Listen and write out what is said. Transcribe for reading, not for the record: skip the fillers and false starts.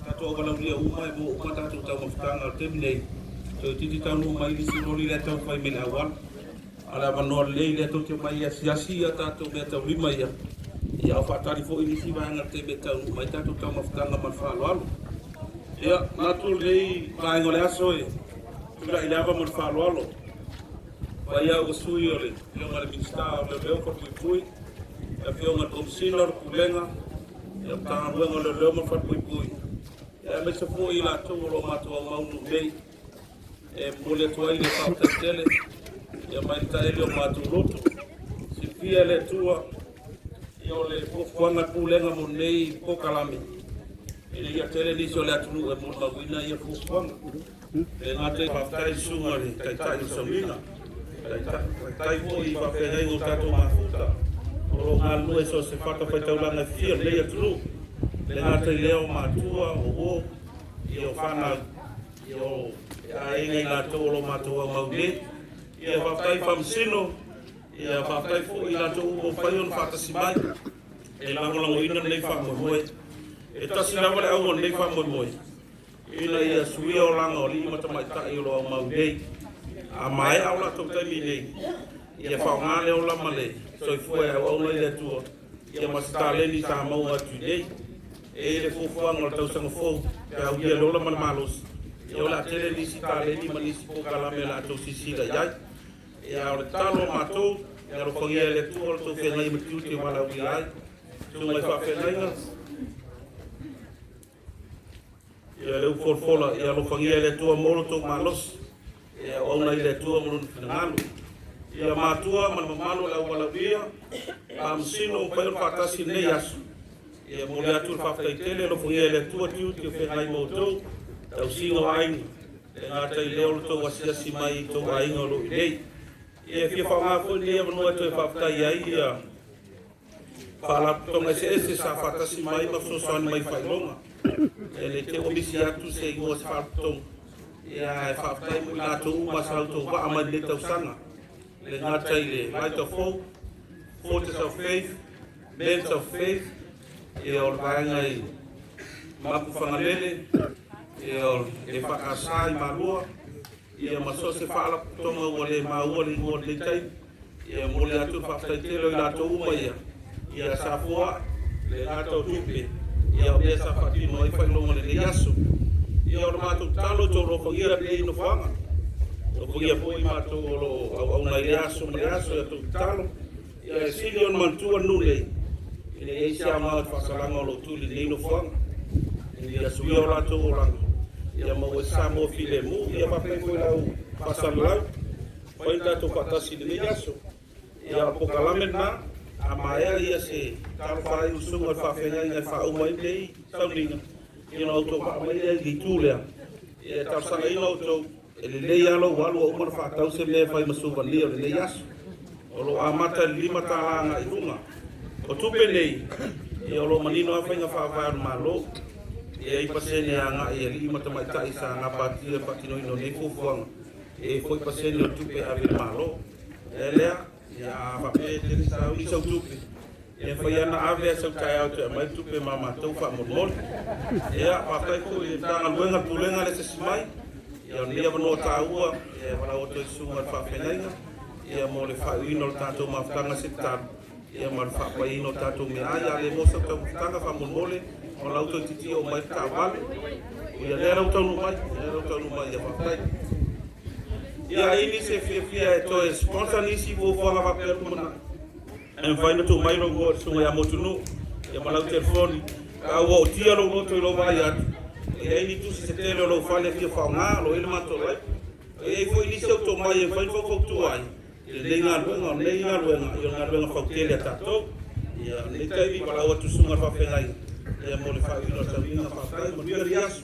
tato wala ria uma mo mata to tau mafutanga temne to titi tau no mai di sinoli le tau fai mena wan ala vanor le le to te mai asiasi ata to me tau lima ia fa tari fo ini si vanga te be tau mai tato tau mafutanga man fa lo ia natu le kai ngole aso e tula ilava man fa lo vai au sui ole le ngale minsta le ko pui e fionga komsinor kulenga ia tanga wenga le man fa pui e me se fo ila to lo mato mau no dei e mole to ile fa tele e mai ta ele mato loto si fia le tua io le fofanga kulenga mo nei po kalame ele ia tele ni so le atu e mo ma wina ia fofanga e ngate fa tai sunga le tai somina tai fo i fa fe nei o tato mafuta o ngalu e so se fata fa taulanga fia le atu le ngate leo matua o io fana io ai nei na tolo matua maude ia fa tai famsino ia fa tai fo i na to o faion fata simai e lango ina nei fa mo e tasi na wale au nei fa mo ina ia sui o langa o lima tamai ta i lo maude a mai au la to tai nei ia fa ngale o la male so foi au nei le tu ia masitale ni sa mau atu nei e le fufuanga tau sanga fo au ia lola man malos e la tele ni sitale ni manisi po kala me la to sisira yai e au talo mato e ro fongia le tu o to fe ngai mtu te wala wi ai tu mai fa fe ngai e le forfola e ro fongia le tu mo to malos e au nai le tu mo ngalo e matua man malo la wala wi am sino pa fa tasi ne yasu e mo le atu fa fai tele lo foi ele tu te fe ngai moto tau singo ai e ngata i leo to wasia si mai to ai ngolo nei e fi fa ma fo le mo to fa fai ai ia fa la to me se sa fa ta si mai ma so son mai fai longa e le te obisi atu se go fa to ia fa fai mo la to ma sa to va ma le tau sanga le ngata i le light of hope fortress of faith men of faith e o vangai mapu fangalele e o e fakasai malua e maso se fala tonga wole mauli wole tai e mole atu fakatelo ila to umaya e safua le ato tupe e o besa fatino e fa longa le yaso e o mato talo to ro fogira le no fanga o fogia foi mato lo au na yaso me yaso e to talo e silion mantua nule ele e sia ma fa salanga lo tuli nei no fang ia suia o lato o langa ia mo sa mo file mu ia pa pe ko lau fa salanga foi dato fatasi de yaso ia po kalame na a maia ia se tal fa i sunga fa fenga ia fa o mai dei saulinga ia no to pa mai di tule ia tal sa i no to ele le ia lo walu o mo fa tau se me fa i masu vandia le yaso o lo amata lima talanga i lunga o tupe nei e o lo manino a whainga whaavāru malo e ai pasene a ngā e li mata mai tai sa ngā pātira patino ino nei fufuanga e foi pasene o tupe a vile malo e lea e a whape te risa o isa o tupe e whai ana ave a sau tai au te mai tupe mama tau wha mormol e a whakai ko e tanga luenga tulenga le se simai e o nia wano ta ua e wala o toi sunga whawhenainga e a mo le whauino le tātou mawhtanga se tāru ia mar fa pa ino tato me ai ale mo sa ta tanga fa mo mole o la auto titi o mai ta vale ia le auto no mai ia fa pai ia ini se fia to sponsor ni si vo fa va per mo na en vai no to mai no go so ia mo tunu ia ma la telefone ka wo tia lo to lo vai at ia ini tu se te lo fa le fia fa nga lo il ma to lai e foi ni se auto mai e vai fo tu ai le ngalwenga yo ngalwenga fautele tato ya le tai para o tu sunga fa fenai ya mo le fa ino sa vinga fa kai mo riaso